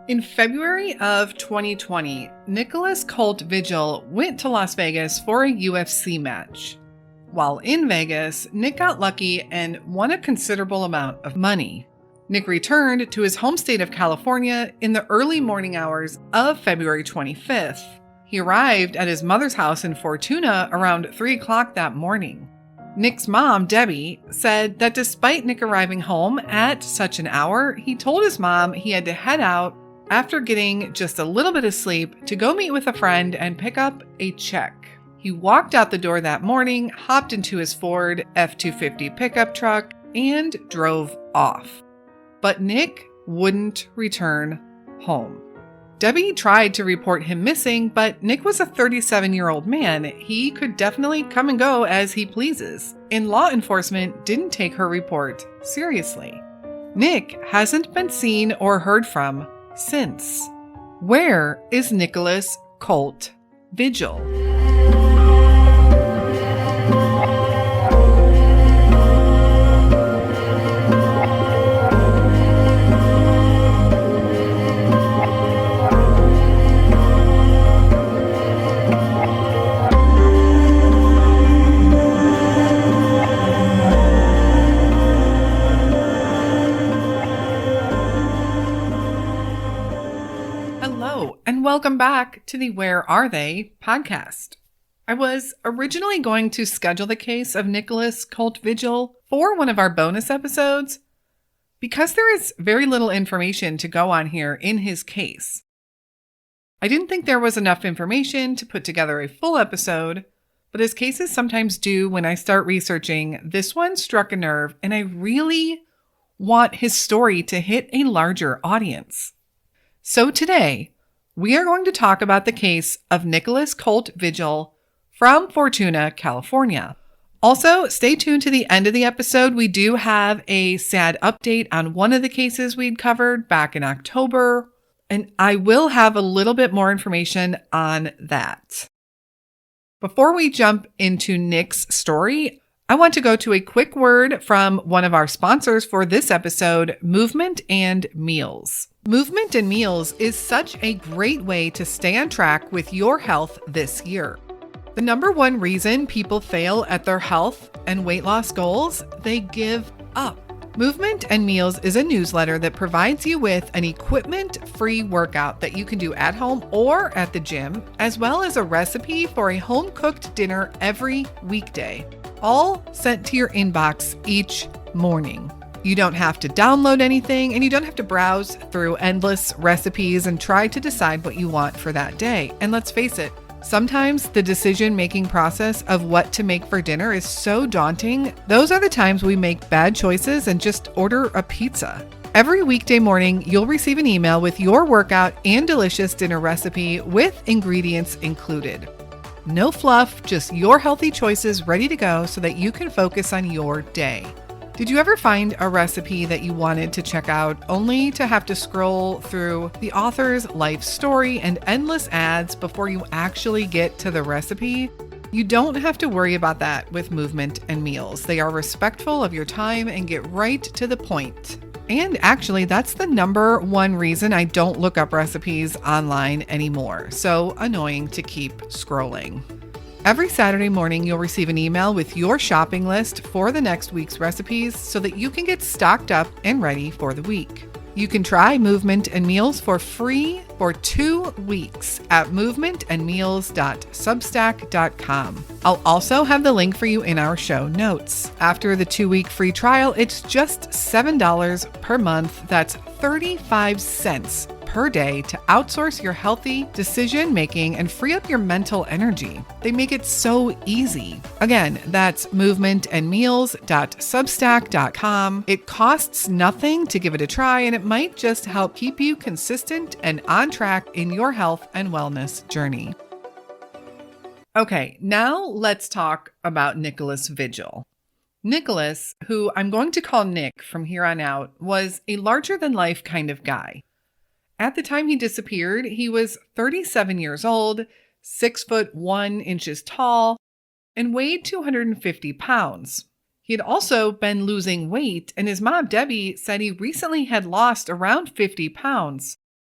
In February of 2020, Nicholas Colt Vigil went to Las Vegas for a UFC match. While in Vegas, Nick got lucky and won a considerable amount of money. Nick returned to his home state of California in the early morning hours of February 25th. He arrived at his mother's house in Fortuna around 3 o'clock that morning. Nick's mom, Debbie, said that despite Nick arriving home at such an hour, he told his mom he had to head out after getting just a little bit of sleep to go meet with a friend and pick up a check. He walked out the door that morning, hopped into his Ford F-250 pickup truck, and drove off. But Nick wouldn't return home. Debbie tried to report him missing, but Nick was a 37-year-old man. He could definitely come and go as he pleases, and law enforcement didn't take her report seriously. Nick hasn't been seen or heard from since. Where is Nicholas Colt Vigil? And welcome back to the Where Are They podcast. I was originally going to schedule the case of Nicholas Colt Vigil for one of our bonus episodes because there is very little information to go on here in his case. I didn't think there was enough information to put together a full episode, but as cases sometimes do when I start researching, this one struck a nerve and I really want his story to hit a larger audience. So today, we are going to talk about the case of Nicholas Colt Vigil from Fortuna, California. Also, stay tuned to the end of the episode. We do have a sad update on one of the cases we'd covered back in October, and I will have a little bit more information on that. Before we jump into Nick's story, I want to go to a quick word from one of our sponsors for this episode, Movement and Meals. Movement and Meals is such a great way to stay on track with your health this year. The number one reason people fail at their health and weight loss goals, they give up. Movement and Meals is a newsletter that provides you with an equipment-free workout that you can do at home or at the gym, as well as a recipe for a home-cooked dinner every weekday, all sent to your inbox each morning. You don't have to download anything, and you don't have to browse through endless recipes and try to decide what you want for that day. And let's face it, sometimes the decision-making process of what to make for dinner is so daunting. Those are the times we make bad choices and just order a pizza. Every weekday morning, you'll receive an email with your workout and delicious dinner recipe with ingredients included. No fluff, just your healthy choices ready to go so that you can focus on your day. Did you ever find a recipe that you wanted to check out only to have to scroll through the author's life story and endless ads before you actually get to the recipe? You don't have to worry about that with Movement and Meals. They are respectful of your time and get right to the point. And actually, that's the number one reason I don't look up recipes online anymore. So annoying to keep scrolling. Every Saturday morning, you'll receive an email with your shopping list for the next week's recipes so that you can get stocked up and ready for the week. You can try Movement and Meals for free for 2 weeks at movementandmeals.substack.com. I'll also have the link for you in our show notes. After the 2-week free trial, it's just $7 per month. That's 35 cents per day to outsource your healthy decision making and free up your mental energy. They make it so easy. Again, that's movementandmeals.substack.com. It costs nothing to give it a try, and it might just help keep you consistent and on track in your health and wellness journey. Okay, now let's talk about Nicholas Vigil. Nicholas, who I'm going to call Nick from here on out, was a larger-than-life kind of guy. At the time he disappeared, he was 37 years old, 6'1" tall, and weighed 250 pounds. He had also been losing weight, and his mom, Debbie, said he recently had lost around 50 pounds.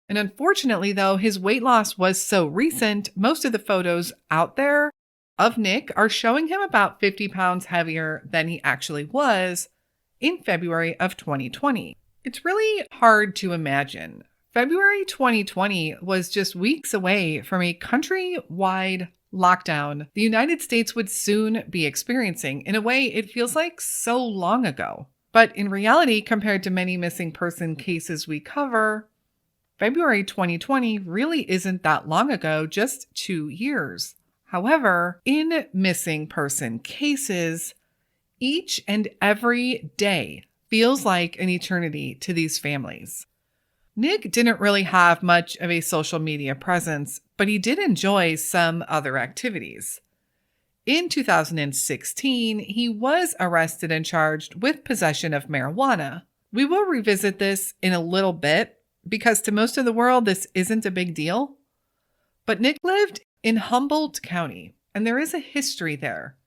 And unfortunately, though, his weight loss was so recent, most of the photos out there of Nick are showing him about 50 pounds heavier than he actually was in February of 2020. It's really hard to imagine. February 2020 was just weeks away from a countrywide lockdown the United States would soon be experiencing. In a way, it feels like so long ago. But in reality, compared to many missing person cases we cover, February 2020 really isn't that long ago, just 2 years. However, in missing person cases, each and every day feels like an eternity to these families. Nick didn't really have much of a social media presence, but he did enjoy some other activities. In 2016, he was arrested and charged with possession of marijuana. We will revisit this in a little bit, because to most of the world, this isn't a big deal. But Nick lived in Humboldt County, and there is a history there.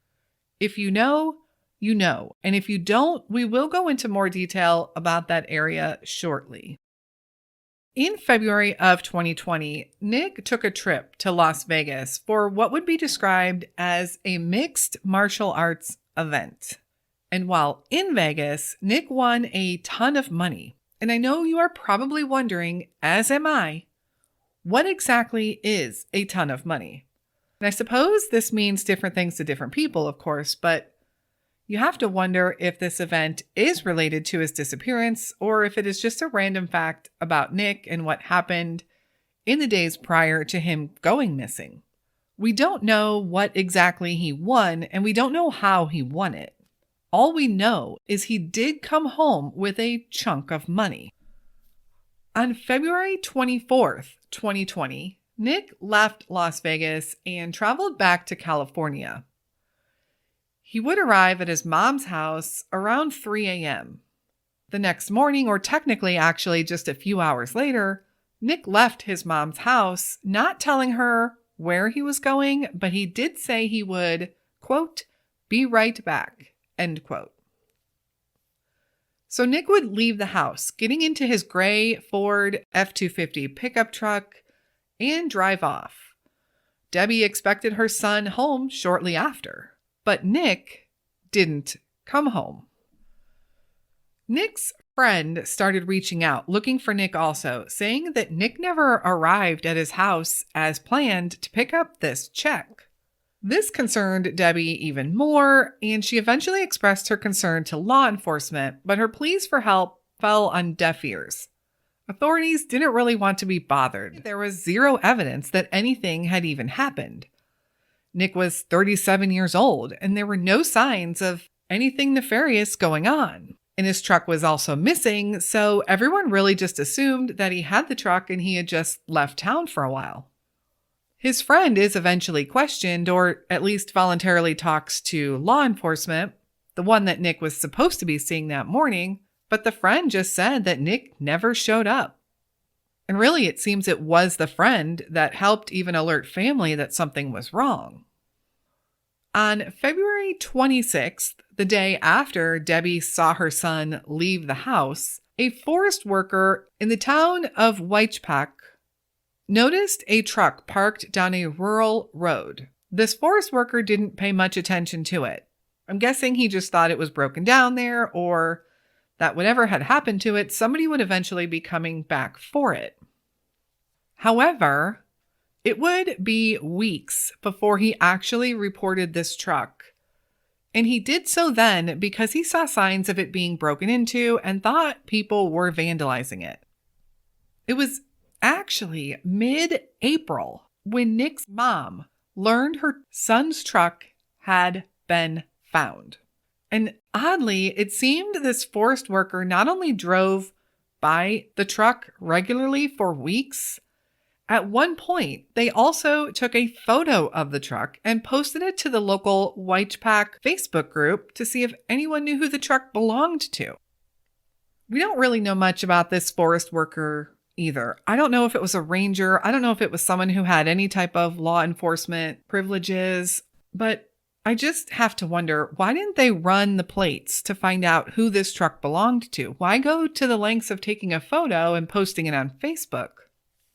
If you know, you know. And if you don't, we will go into more detail about that area shortly. In February of 2020, Nick took a trip to Las Vegas for what would be described as a mixed martial arts event. And while in Vegas, Nick won a ton of money. And I know you are probably wondering, as am I, what exactly is a ton of money? And I suppose this means different things to different people, of course, but you have to wonder if this event is related to his disappearance or if it is just a random fact about Nick and what happened in the days prior to him going missing. We don't know what exactly he won, and we don't know how he won it. All we know is he did come home with a chunk of money. On February 24th, 2020, Nick left Las Vegas and traveled back to California. He would arrive at his mom's house around 3 a.m. The next morning, or technically actually just a few hours later, Nick left his mom's house, not telling her where he was going, but he did say he would, quote, be right back. End quote. So Nick would leave the house, getting into his gray Ford F-250 pickup truck and drive off. Debbie expected her son home shortly after, but Nick didn't come home. Nick's friend started reaching out, looking for Nick also, saying that Nick never arrived at his house as planned to pick up this check. This concerned Debbie even more, and she eventually expressed her concern to law enforcement, but her pleas for help fell on deaf ears. Authorities didn't really want to be bothered. There was zero evidence that anything had even happened. Nick was 37 years old, and there were no signs of anything nefarious going on. And his truck was also missing, so everyone really just assumed that he had the truck and he had just left town for a while. His friend is eventually questioned, or at least voluntarily talks to law enforcement, the one that Nick was supposed to be seeing that morning, but the friend just said that Nick never showed up. And really, it seems it was the friend that helped even alert family that something was wrong. On February 26th, the day after Debbie saw her son leave the house, a forest worker in the town of Weichpach noticed a truck parked down a rural road. This forest worker didn't pay much attention to it. I'm guessing he just thought it was broken down there, or that whatever had happened to it, somebody would eventually be coming back for it. However, it would be weeks before he actually reported this truck. And he did so then because he saw signs of it being broken into and thought people were vandalizing it. It was actually mid-April when Nick's mom learned her son's truck had been found. And oddly, it seemed this forest worker not only drove by the truck regularly for weeks, at one point, they also took a photo of the truck and posted it to the local Weichpach Facebook group to see if anyone knew who the truck belonged to. We don't really know much about this forest worker either. I don't know if it was a ranger. I don't know if it was someone who had any type of law enforcement privileges, but I just have to wonder, why didn't they run the plates to find out who this truck belonged to? Why go to the lengths of taking a photo and posting it on Facebook?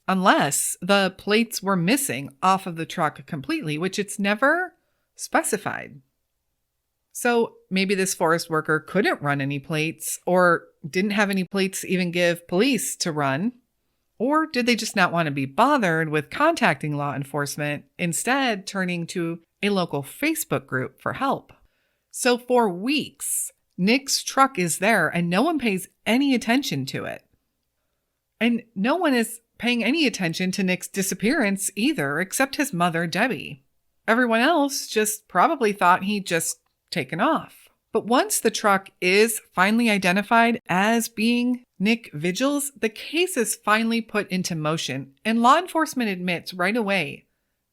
unless the plates were missing off of the truck completely, which it's never specified. So maybe this forest worker couldn't run any plates or didn't have any plates to even give police to run. Or did they just not want to be bothered with contacting law enforcement, instead turning to a local Facebook group for help? So for weeks, Nick's truck is there and no one pays any attention to it. And no one is paying any attention to Nick's disappearance either, except his mother, Debbie. Everyone else just probably thought he'd just taken off. But once the truck is finally identified as being Nick Vigil's, the case is finally put into motion, and law enforcement admits right away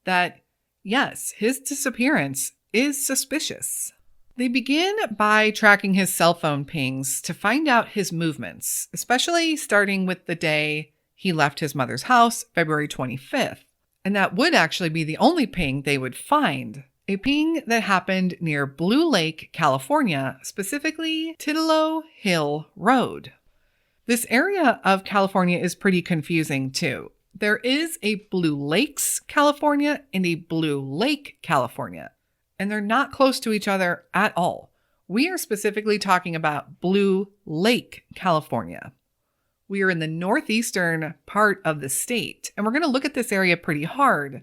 that, yes, his disappearance is suspicious. They begin by tracking his cell phone pings to find out his movements, especially starting with the day he left his mother's house, February 25th. And that would actually be the only ping they would find. A ping that happened near Blue Lake, California, specifically Titlow Hill Road. This area of California is pretty confusing too. There is a Blue Lakes, California, and a Blue Lake, California, and they're not close to each other at all. We are specifically talking about Blue Lake, California. We are in the northeastern part of the state, and we're going to look at this area pretty hard.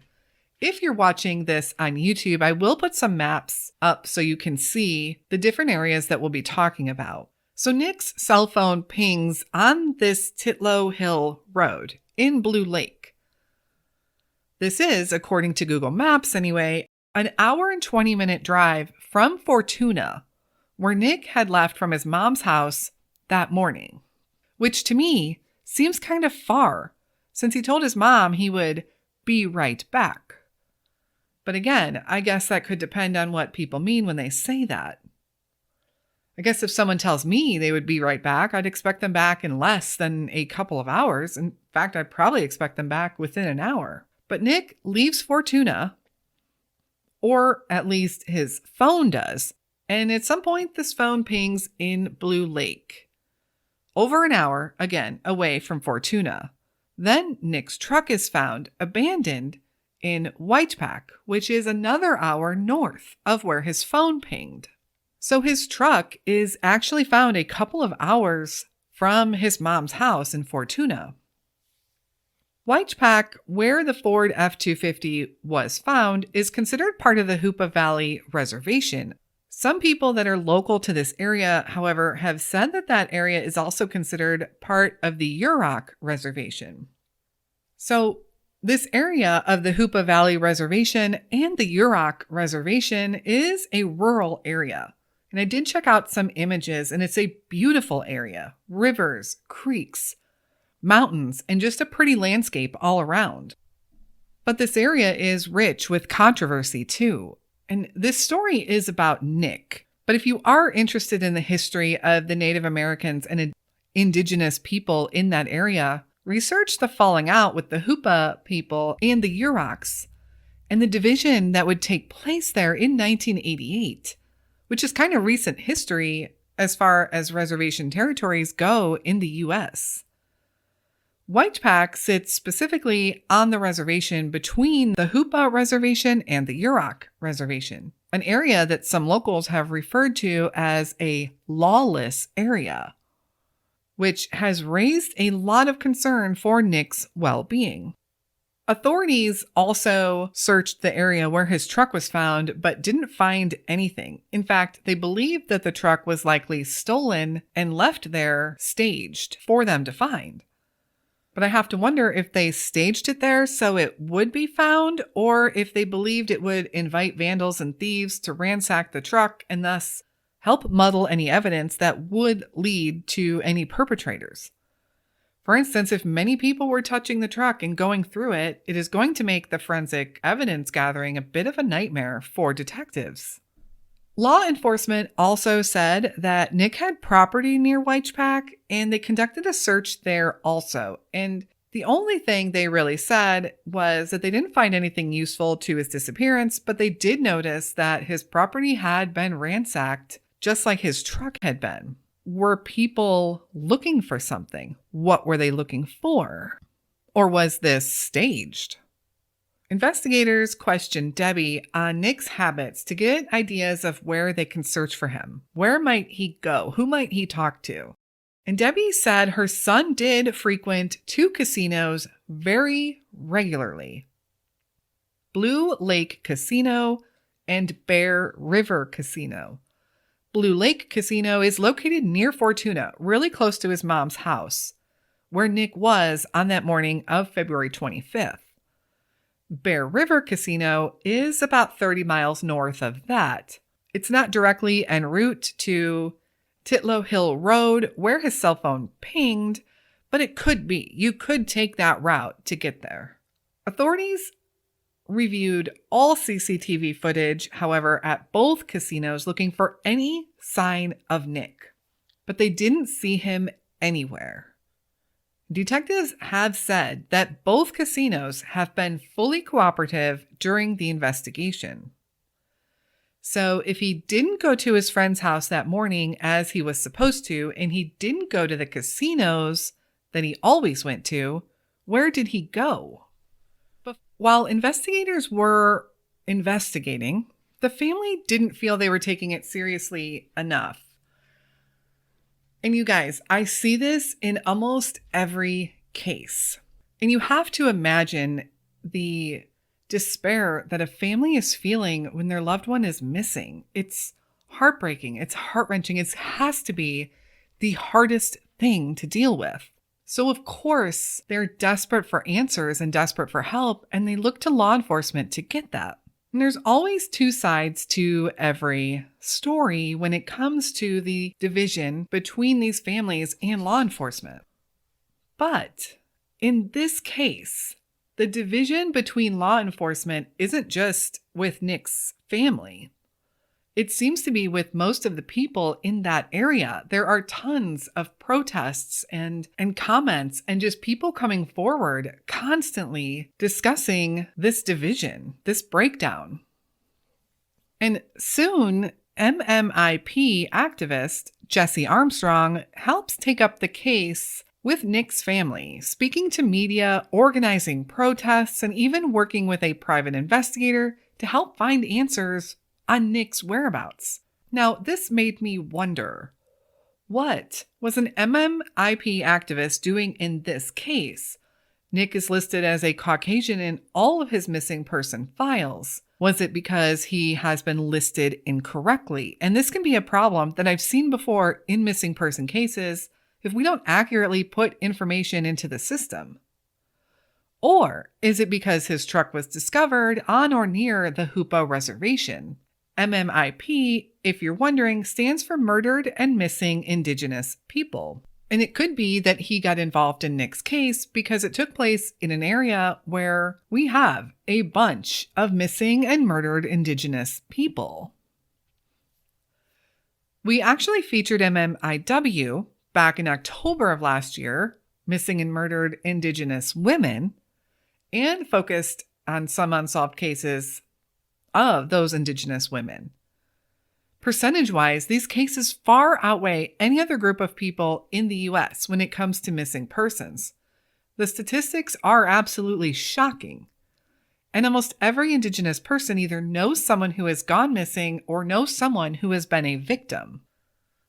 If you're watching this on YouTube, I will put some maps up so you can see the different areas that we'll be talking about. So Nick's cell phone pings on this Titlow Hill Road in Blue Lake. This is, according to Google Maps anyway, an hour and 20-minute drive from Fortuna, where Nick had left from his mom's house that morning. Which to me seems kind of far, since he told his mom he would be right back. But again, I guess that could depend on what people mean when they say that. I guess if someone tells me they would be right back, I'd expect them back in less than a couple of hours. In fact, I'd probably expect them back within an hour. But Nick leaves Fortuna, or at least his phone does, and at some point this phone pings in Blue Lake. Over an hour, again, away from Fortuna. Then Nick's truck is found abandoned in Whitepack, which is another hour north of where his phone pinged. So his truck is actually found a couple of hours from his mom's house in Fortuna. Whitepack, where the Ford F-250 was found, is considered part of the Hoopa Valley Reservation. Some people that are local to this area, however, have said that that area is also considered part of the Yurok Reservation. So this area of the Hoopa Valley Reservation and the Yurok Reservation is a rural area. And I did check out some images, and it's a beautiful area. Rivers, creeks, mountains, and just a pretty landscape all around. But this area is rich with controversy too. And this story is about Nick. But if you are interested in the history of the Native Americans and indigenous people in that area, research the falling out with the Hoopa people and the Yuroks and the division that would take place there in 1988, which is kind of recent history as far as reservation territories go in the U.S. Whitepack sits specifically on the reservation between the Hoopa Reservation and the Yurok Reservation, an area that some locals have referred to as a lawless area, which has raised a lot of concern for Nick's well-being. Authorities also searched the area where his truck was found, but didn't find anything. In fact, they believed that the truck was likely stolen and left there staged for them to find. But I have to wonder if they staged it there so it would be found, or if they believed it would invite vandals and thieves to ransack the truck and thus help muddle any evidence that would lead to any perpetrators. For instance, if many people were touching the truck and going through it, it is going to make the forensic evidence gathering a bit of a nightmare for detectives. Law enforcement also said that Nick had property near Whitepack, and they conducted a search there also. And the only thing they really said was that they didn't find anything useful to his disappearance, but they did notice that his property had been ransacked, just like his truck had been. Were people looking for something? What were they looking for? Or was this staged? Investigators questioned Debbie on Nick's habits to get ideas of where they can search for him. Where might he go? Who might he talk to? And Debbie said her son did frequent 2 casinos very regularly: Blue Lake Casino and Bear River Casino. Blue Lake Casino is located near Fortuna, really close to his mom's house, where Nick was on that morning of February 25th. Bear River Casino is about 30 miles north of that. It's not directly en route to Titlow Hill Road, where his cell phone pinged, but it could be. You could take that route to get there. Authorities reviewed all CCTV footage, however, at both casinos looking for any sign of Nick, but they didn't see him anywhere. Detectives have said that both casinos have been fully cooperative during the investigation. So if he didn't go to his friend's house that morning as he was supposed to, and he didn't go to the casinos that he always went to, where did he go? But while investigators were investigating, the family didn't feel they were taking it seriously enough. And you guys, I see this in almost every case. And you have to imagine the despair that a family is feeling when their loved one is missing. It's heartbreaking. It's heart-wrenching. It has to be the hardest thing to deal with. So of course, they're desperate for answers and desperate for help, and they look to law enforcement to get that. And there's always 2 sides to every story when it comes to the division between these families and law enforcement. But in this case, the division between law enforcement isn't just with Nick's family. It seems to be with most of the people in that area. There are tons of protests and comments and just people coming forward constantly discussing this division, this breakdown. And soon, MMIP activist Jesse Armstrong helps take up the case with Nick's family, speaking to media, organizing protests, and even working with a private investigator to help find answers on Nick's whereabouts. Now, this made me wonder, what was an MMIP activist doing in this case? Nick is listed as a Caucasian in all of his missing person files. Was it because he has been listed incorrectly? And this can be a problem that I've seen before in missing person cases if we don't accurately put information into the system. Or is it because his truck was discovered on or near the Hoopa Reservation? MMIP, if you're wondering, stands for Murdered and Missing Indigenous People. And it could be that he got involved in Nick's case because it took place in an area where we have a bunch of missing and murdered Indigenous people. We actually featured MMIW back in October of last year, missing and murdered Indigenous women, and focused on some unsolved cases of those Indigenous women. Percentage-wise, these cases far outweigh any other group of people in the U.S. when it comes to missing persons. The statistics are absolutely shocking. And almost every Indigenous person either knows someone who has gone missing or knows someone who has been a victim.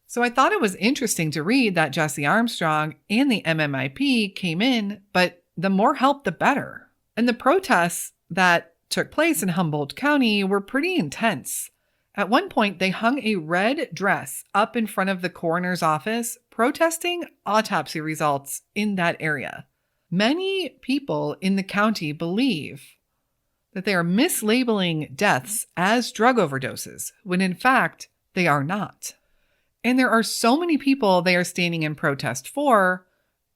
So I thought it was interesting to read that Jesse Armstrong and the MMIP came in, but the more help, the better. And the protests that took place in Humboldt County were pretty intense. At one point, they hung a red dress up in front of the coroner's office, protesting autopsy results in that area. Many people in the county believe that they are mislabeling deaths as drug overdoses, when in fact, they are not. And there are so many people they are standing in protest for,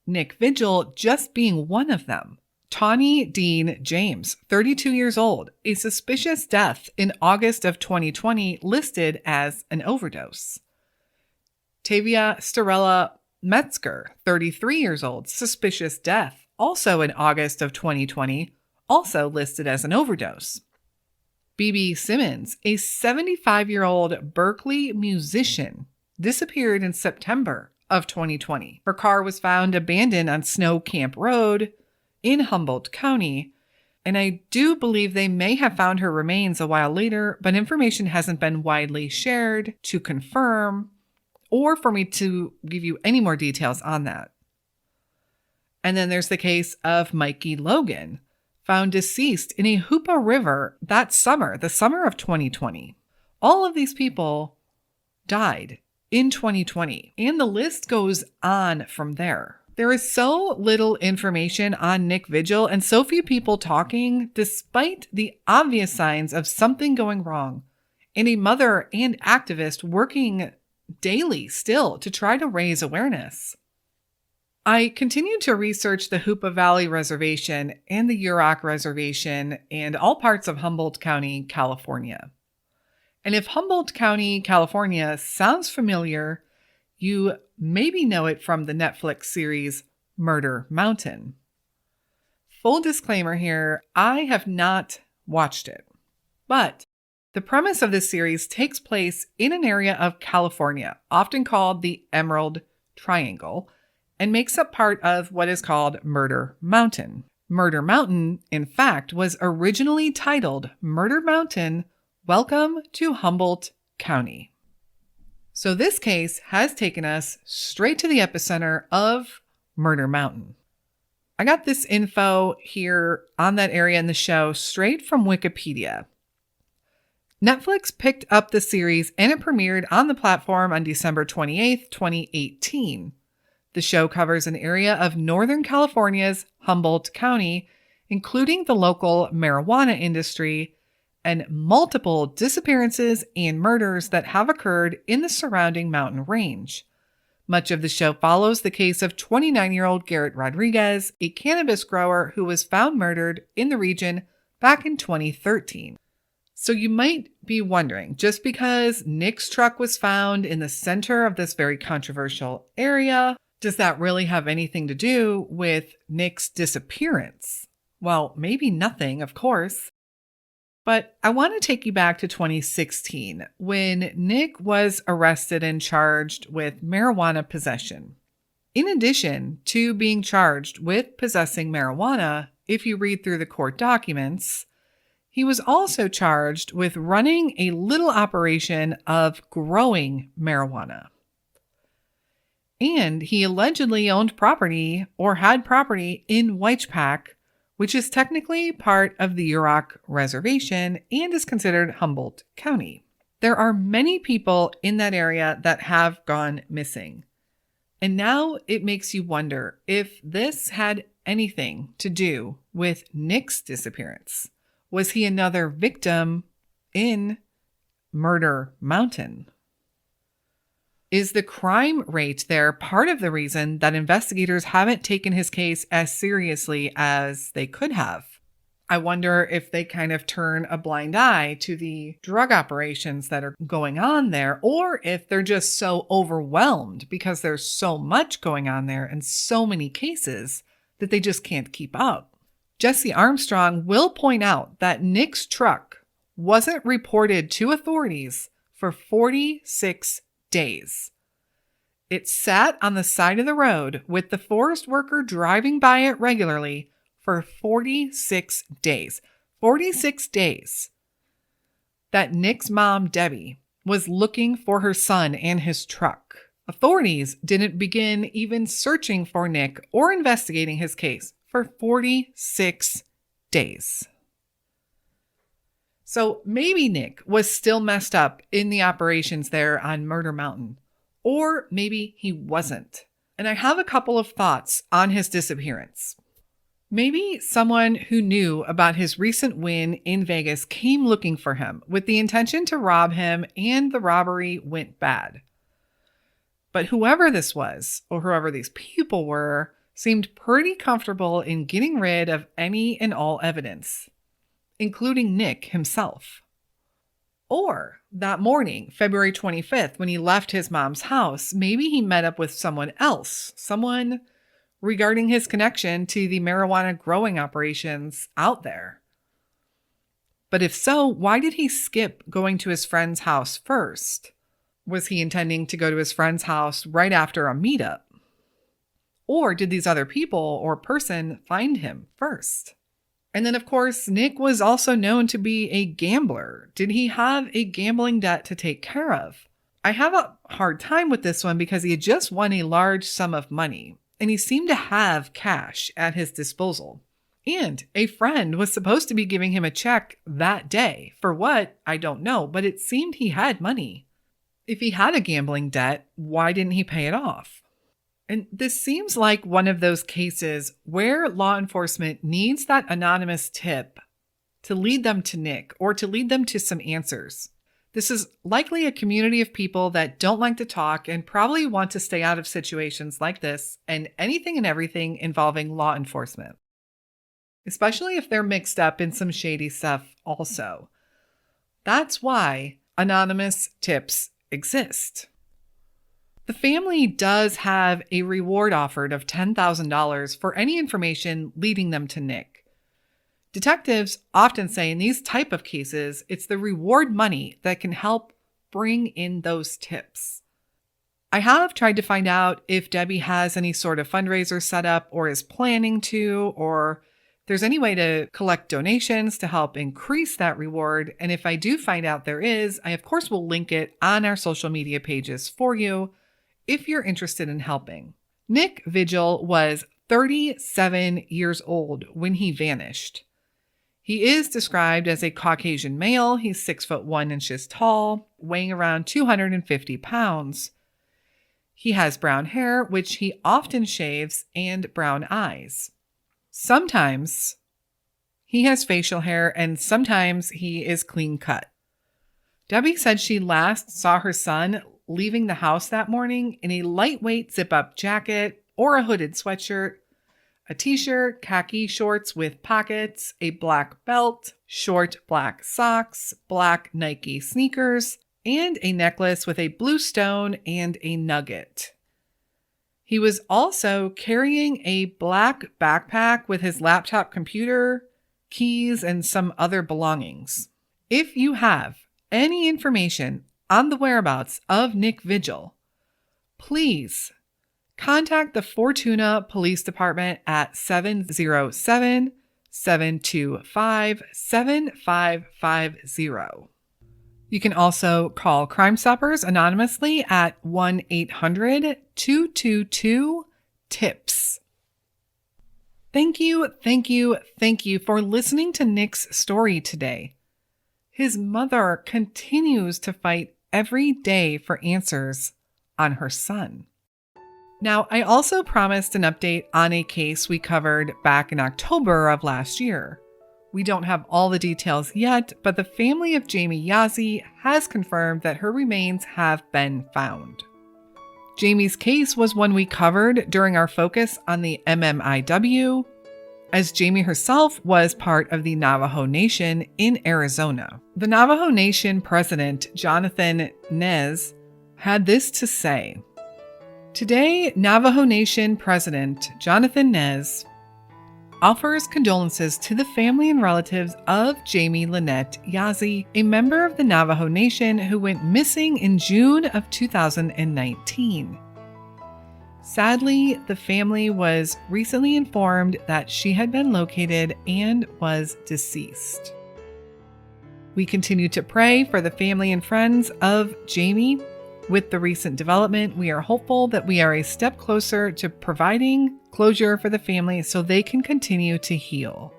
Nick Vigil just being one of them. Tawny Dean James, 32 years old, a suspicious death in August of 2020 listed as an overdose. Tavia Starella Metzger, 33 years old, suspicious death, also in August of 2020, also listed as an overdose. B.B. Simmons, a 75-year-old Berkeley musician, disappeared in September of 2020. Her car was found abandoned on Snow Camp Road in Humboldt County, and I do believe they may have found her remains a while later, but information hasn't been widely shared to confirm or for me to give you any more details on that. And then there's the case of Mikey Logan, found deceased in a Hoopa River that summer, the summer of 2020. All of these people died in 2020, and the list goes on from there. There is so little information on Nick Vigil and so few people talking, despite the obvious signs of something going wrong, and a mother and activist working daily still to try to raise awareness. I continued to research the Hoopa Valley Reservation and the Yurok Reservation and all parts of Humboldt County, California. And if Humboldt County, California sounds familiar, you maybe know it from the Netflix series Murder Mountain. Full disclaimer here, I have not watched it, but the premise of this series takes place in an area of California, often called the Emerald Triangle, and makes up part of what is called Murder Mountain. Murder Mountain, in fact, was originally titled Murder Mountain, Welcome to Humboldt County. So this case has taken us straight to the epicenter of Murder Mountain. I got this info here on that area in the show straight from Wikipedia. Netflix picked up the series and it premiered on the platform on December 28th, 2018. The show covers an area of Northern California's Humboldt County, including the local marijuana industry and multiple disappearances and murders that have occurred in the surrounding mountain range. Much of the show follows the case of 29-year-old Garrett Rodriguez, a cannabis grower who was found murdered in the region back in 2013. So you might be wondering, just because Nick's truck was found in the center of this very controversial area, does that really have anything to do with Nick's disappearance? Well, maybe nothing, of course. But I want to take you back to 2016 when Nick was arrested and charged with marijuana possession. In addition to being charged with possessing marijuana, if you read through the court documents, he was also charged with running a little operation of growing marijuana. And he allegedly owned property or had property in Weichpack, which is technically part of the Yurok Reservation and is considered Humboldt County. There are many people in that area that have gone missing. And now it makes you wonder if this had anything to do with Nick's disappearance. Was he another victim in Murder Mountain? Is the crime rate there part of the reason that investigators haven't taken his case as seriously as they could have? I wonder if they kind of turn a blind eye to the drug operations that are going on there, or if they're just so overwhelmed because there's so much going on there and so many cases that they just can't keep up. Jesse Armstrong will point out that Nick's truck wasn't reported to authorities for 46 days. It sat on the side of the road with the forest worker driving by it regularly for 46 days. 46 days that Nick's mom, Debbie, was looking for her son and his truck. Authorities didn't begin even searching for Nick or investigating his case for 46 days. So maybe Nick was still messed up in the operations there on Murder Mountain, or maybe he wasn't. And I have a couple of thoughts on his disappearance. Maybe someone who knew about his recent win in Vegas came looking for him with the intention to rob him, and the robbery went bad. But whoever this was, or whoever these people were, seemed pretty comfortable in getting rid of any and all evidence, including Nick himself. Or that morning, February 25th, when he left his mom's house, maybe he met up with someone else, someone regarding his connection to the marijuana growing operations out there. But if so, why did he skip going to his friend's house first? Was he intending to go to his friend's house right after a meetup? Or did these other people or person find him first? And then, of course, Nick was also known to be a gambler. Did he have a gambling debt to take care of? I have a hard time with this one because he had just won a large sum of money, and he seemed to have cash at his disposal. And a friend was supposed to be giving him a check that day. For what? I don't know, but it seemed he had money. If he had a gambling debt, why didn't he pay it off? And this seems like one of those cases where law enforcement needs that anonymous tip to lead them to Nick or to lead them to some answers. This is likely a community of people that don't like to talk and probably want to stay out of situations like this and anything and everything involving law enforcement, especially if they're mixed up in some shady stuff also. That's why anonymous tips exist. The family does have a reward offered of $10,000 for any information leading them to Nick. Detectives often say in these type of cases, it's the reward money that can help bring in those tips. I have tried to find out if Debbie has any sort of fundraiser set up or is planning to, or if there's any way to collect donations to help increase that reward. And if I do find out there is, I of course will link it on our social media pages for you if you're interested in helping. Nick Vigil was 37 years old when he vanished. He is described as a Caucasian male. He's 6'1" tall, weighing around 250 pounds. He has brown hair, which he often shaves, and brown eyes. Sometimes he has facial hair, and sometimes he is clean cut. Debbie said she last saw her son leaving the house that morning in a lightweight zip-up jacket or a hooded sweatshirt, a t-shirt, khaki shorts with pockets, a black belt, short black socks, black Nike sneakers, and a necklace with a blue stone and a nugget. He was also carrying a black backpack with his laptop computer, keys, and some other belongings. If you have any information on the whereabouts of Nick Vigil, please contact the Fortuna Police Department at 707-725-7550. You can also call Crime Stoppers anonymously at 1-800-222-TIPS. Thank you for listening to Nick's story today. His mother continues to fight every day for answers on her son. Now, I also promised an update on a case we covered back in October of last year. We don't have all the details yet, but the family of Jamie Yazzie has confirmed that her remains have been found. Jamie's case was one we covered during our focus on the MMIW, as Jamie herself was part of the Navajo Nation in Arizona. The Navajo Nation president, Jonathan Nez, had this to say. Today, Navajo Nation President Jonathan Nez offers condolences to the family and relatives of Jamie Lynette Yazzie, a member of the Navajo Nation who went missing in June of 2019. Sadly, the family was recently informed that she had been located and was deceased. We continue to pray for the family and friends of Jamie. With the recent development, we are hopeful that we are a step closer to providing closure for the family so they can continue to heal.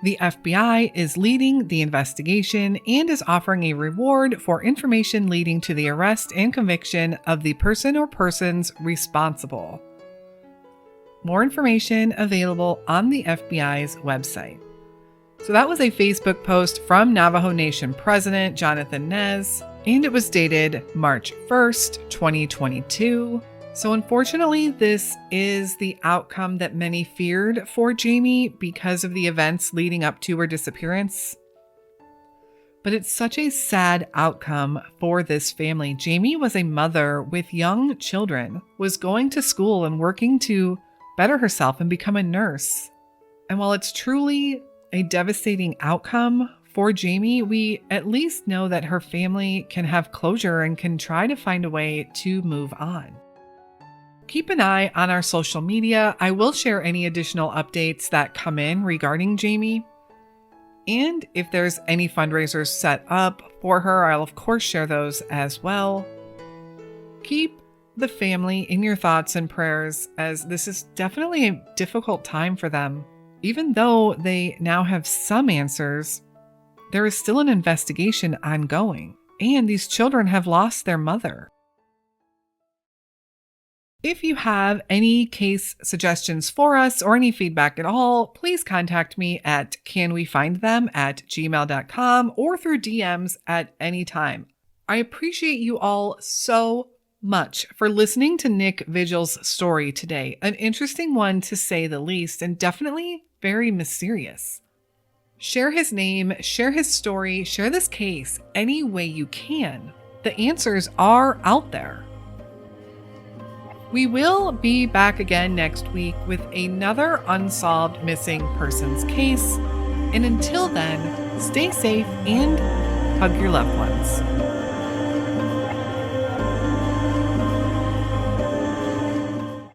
The FBI is leading the investigation and is offering a reward for information leading to the arrest and conviction of the person or persons responsible. More information available on the FBI's website. So that was a Facebook post from Navajo Nation President Jonathan Nez, and it was dated March 1st, 2022. So unfortunately, this is the outcome that many feared for Jamie because of the events leading up to her disappearance. But it's such a sad outcome for this family. Jamie was a mother with young children, was going to school and working to better herself and become a nurse. And while it's truly a devastating outcome for Jamie, we at least know that her family can have closure and can try to find a way to move on. Keep an eye on our social media. I will share any additional updates that come in regarding Jamie. And if there's any fundraisers set up for her, I'll of course share those as well. Keep the family in your thoughts and prayers, as this is definitely a difficult time for them. Even though they now have some answers, there is still an investigation ongoing, and these children have lost their mother. If you have any case suggestions for us or any feedback at all, please contact me at canwefindthem@gmail.com or through DMs at any time. I appreciate you all so much for listening to Nick Vigil's story today. An interesting one to say the least, and definitely very mysterious. Share his name, share his story, share this case any way you can. The answers are out there. We will be back again next week with another unsolved missing persons case. And until then, stay safe and hug your loved ones.